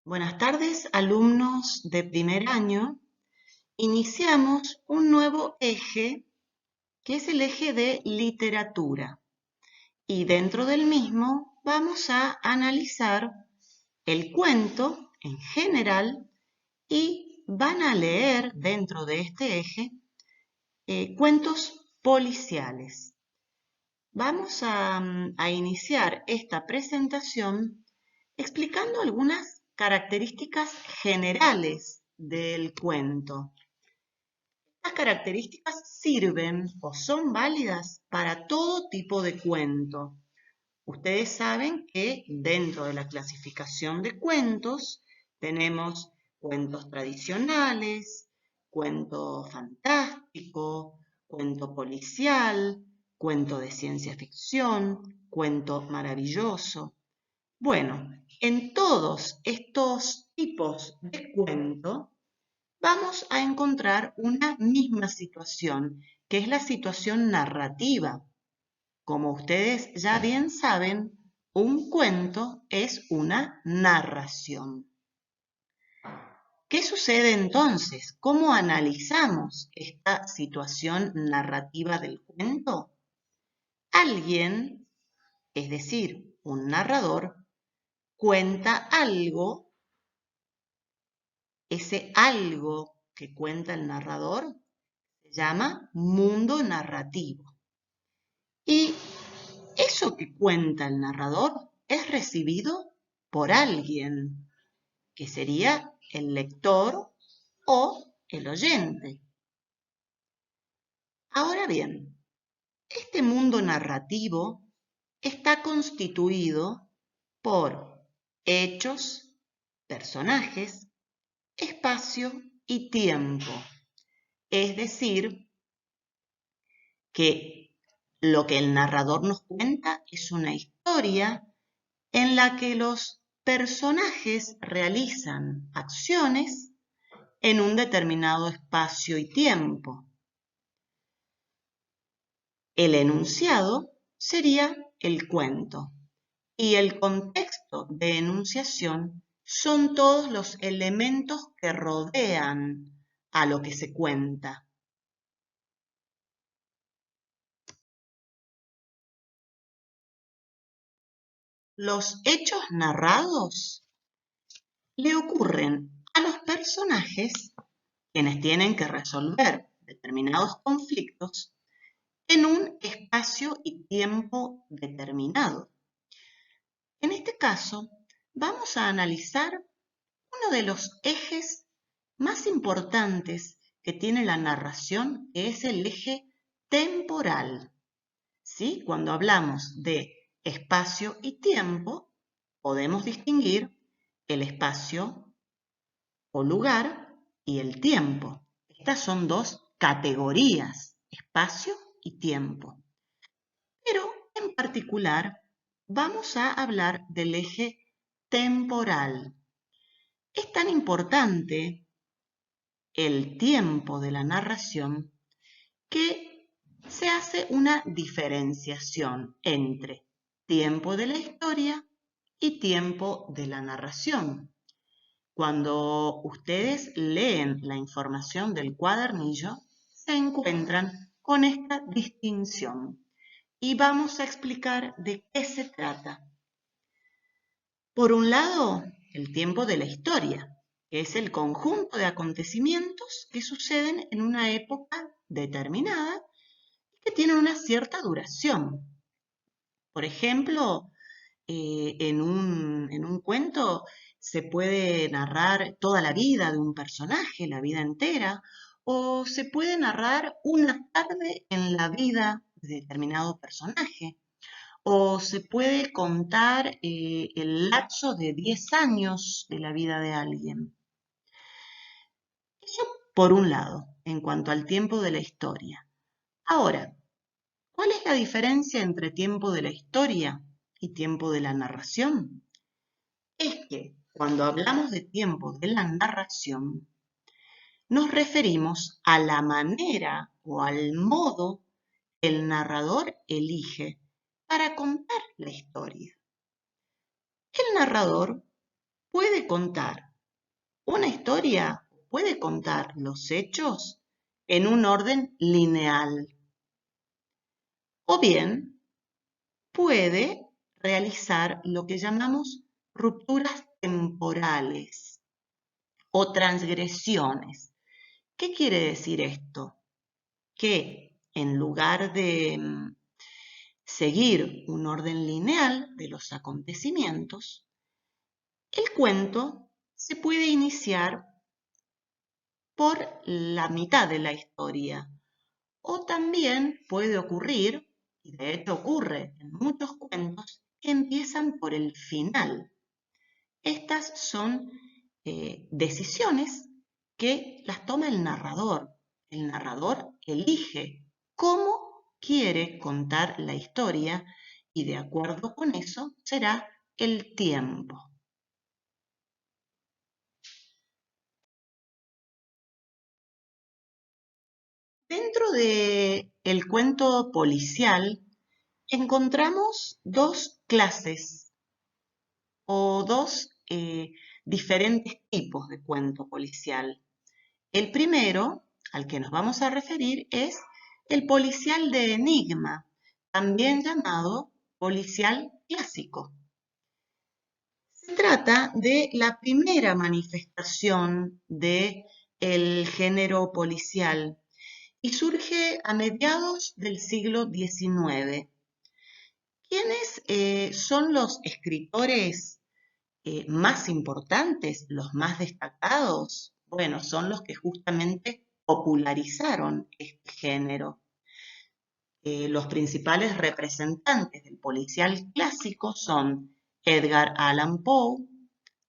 Buenas tardes, alumnos de primer año. Iniciamos un nuevo eje, que es el eje de literatura. Y dentro del mismo vamos a analizar el cuento en general y van a leer dentro de este eje cuentos policiales. Vamos a iniciar esta presentación explicando algunas características generales del cuento. Estas características sirven o son válidas para todo tipo de cuento. Ustedes saben que dentro de la clasificación de cuentos tenemos cuentos tradicionales, cuento fantástico, cuento policial, cuento de ciencia ficción, cuento maravilloso. Bueno, en todos estos tipos de cuento vamos a encontrar una misma situación, que es la situación narrativa. Como ustedes ya bien saben, un cuento es una narración. ¿Qué sucede entonces? ¿Cómo analizamos esta situación narrativa del cuento? Alguien, es decir, un narrador, cuenta algo. Ese algo que cuenta el narrador se llama mundo narrativo. Y eso que cuenta el narrador es recibido por alguien, que sería el lector o el oyente. Ahora bien, este mundo narrativo está constituido por hechos, personajes, espacio y tiempo. Es decir, que lo que el narrador nos cuenta es una historia en la que los personajes realizan acciones en un determinado espacio y tiempo. El enunciado sería el cuento y el contexto de enunciación son todos los elementos que rodean a lo que se cuenta. Los hechos narrados le ocurren a los personajes, quienes tienen que resolver determinados conflictos en un espacio y tiempo determinado. En este caso, vamos a analizar uno de los ejes más importantes que tiene la narración, que es el eje temporal. ¿Sí? Cuando hablamos de espacio y tiempo, podemos distinguir el espacio o lugar y el tiempo. Estas son dos categorías, espacio y tiempo. Pero en particular vamos a hablar del eje temporal. Es tan importante el tiempo de la narración que se hace una diferenciación entre tiempo de la historia y tiempo de la narración. Cuando ustedes leen la información del cuadernillo, se encuentran con esta distinción y vamos a explicar de qué se trata. Por un lado, el tiempo de la historia, que es el conjunto de acontecimientos que suceden en una época determinada y que tienen una cierta duración. Por ejemplo, en un cuento se puede narrar toda la vida de un personaje, la vida entera, o se puede narrar una tarde en la vida de determinado personaje, o se puede contar el lapso de 10 años de la vida de alguien. Eso por un lado, en cuanto al tiempo de la historia. Ahora, ¿cuál es la diferencia entre tiempo de la historia y tiempo de la narración? Es que cuando hablamos de tiempo de la narración, nos referimos a la manera o al modo que el narrador elige para contar la historia. El narrador puede contar una historia, puede contar los hechos en un orden lineal, o bien puede realizar lo que llamamos rupturas temporales o transgresiones. ¿Qué quiere decir esto? Que en lugar de seguir un orden lineal de los acontecimientos, el cuento se puede iniciar por la mitad de la historia, o también puede ocurrir, y de hecho ocurre en muchos cuentos, que empiezan por el final. Estas son decisiones que las toma el narrador. El narrador elige cómo quiere contar la historia y de acuerdo con eso será el tiempo. Dentro del cuento policial encontramos dos clases o dos diferentes tipos de cuento policial. El primero, al que nos vamos a referir, es el policial de enigma, también llamado policial clásico. Se trata de la primera manifestación del género policial y surge a mediados del siglo XIX. ¿Quiénes son los escritores más importantes, los más destacados? Bueno, son los que justamente popularizaron este género. Los principales representantes del policial clásico son Edgar Allan Poe,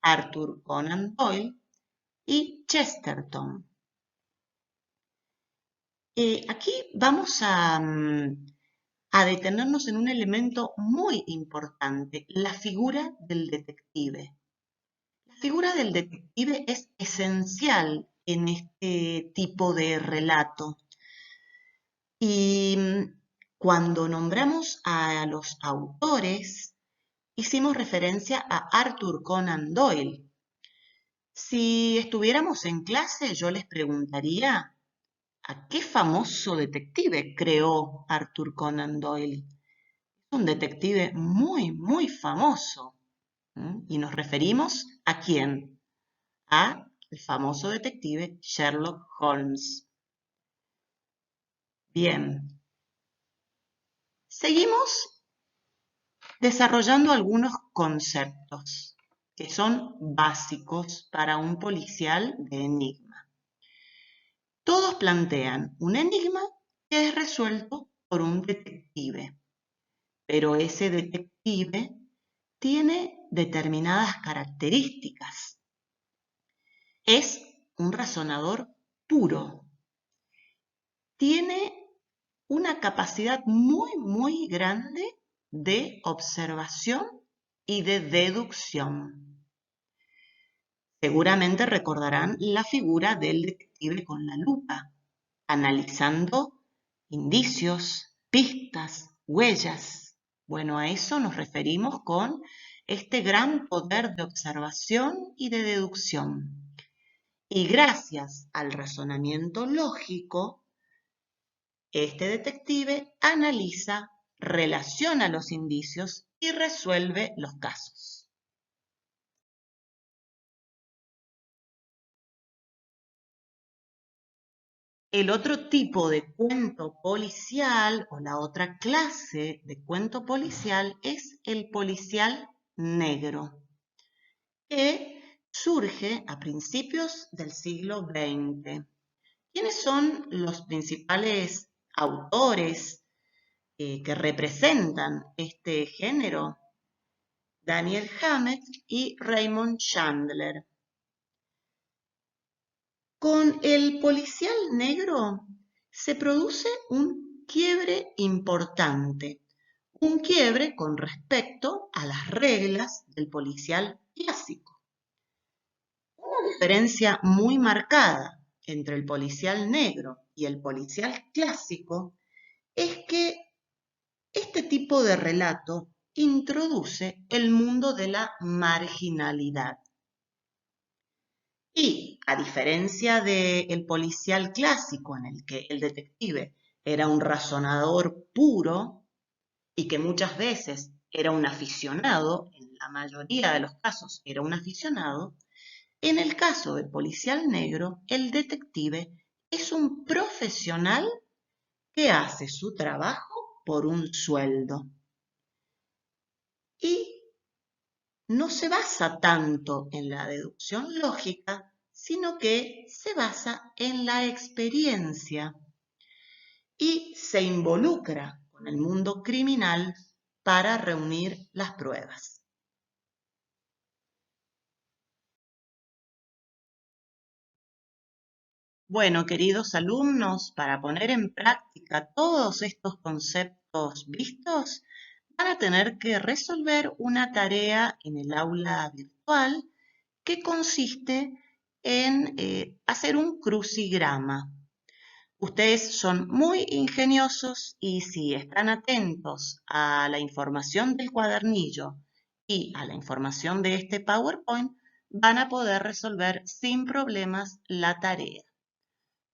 Arthur Conan Doyle y Chesterton. Aquí vamos a detenernos en un elemento muy importante, la figura del detective. La figura del detective es esencial en este tipo de relato. Y cuando nombramos a los autores, hicimos referencia a Arthur Conan Doyle. Si estuviéramos en clase, yo les preguntaría, ¿a qué famoso detective creó Arthur Conan Doyle? Es un detective muy, muy famoso. Y nos referimos ¿a quién? A el famoso detective Sherlock Holmes. Bien, seguimos desarrollando algunos conceptos que son básicos para un policial de enigma. Todos plantean un enigma que es resuelto por un detective, pero ese detective tiene determinadas características. Es un razonador puro. Tiene una capacidad muy, muy grande de observación y de deducción. Seguramente recordarán la figura del detective con la lupa, analizando indicios, pistas, huellas. Bueno, a eso nos referimos con este gran poder de observación y de deducción. Y gracias al razonamiento lógico, este detective analiza, relaciona los indicios y resuelve los casos. El otro tipo de cuento policial o la otra clase de cuento policial es el policial negro, que surge a principios del siglo XX. ¿Quiénes son los principales autores que representan este género? Daniel Hammett y Raymond Chandler. Con el policial negro se produce un quiebre importante, un quiebre con respecto a las reglas del policial clásico. Una diferencia muy marcada entre el policial negro y el policial clásico es que este tipo de relato introduce el mundo de la marginalidad. Y a diferencia del policial clásico en el que el detective era un razonador puro y que muchas veces era un aficionado, en la mayoría de los casos era un aficionado, en el caso del policial negro, el detective es un profesional que hace su trabajo por un sueldo. Y no se basa tanto en la deducción lógica, sino que se basa en la experiencia y se involucra con el mundo criminal para reunir las pruebas. Bueno, queridos alumnos, para poner en práctica todos estos conceptos vistos, van a tener que resolver una tarea en el aula virtual que consiste en hacer un crucigrama. Ustedes son muy ingeniosos y si están atentos a la información del cuadernillo y a la información de este PowerPoint, van a poder resolver sin problemas la tarea.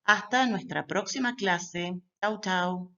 Hasta nuestra próxima clase. Chau, chau.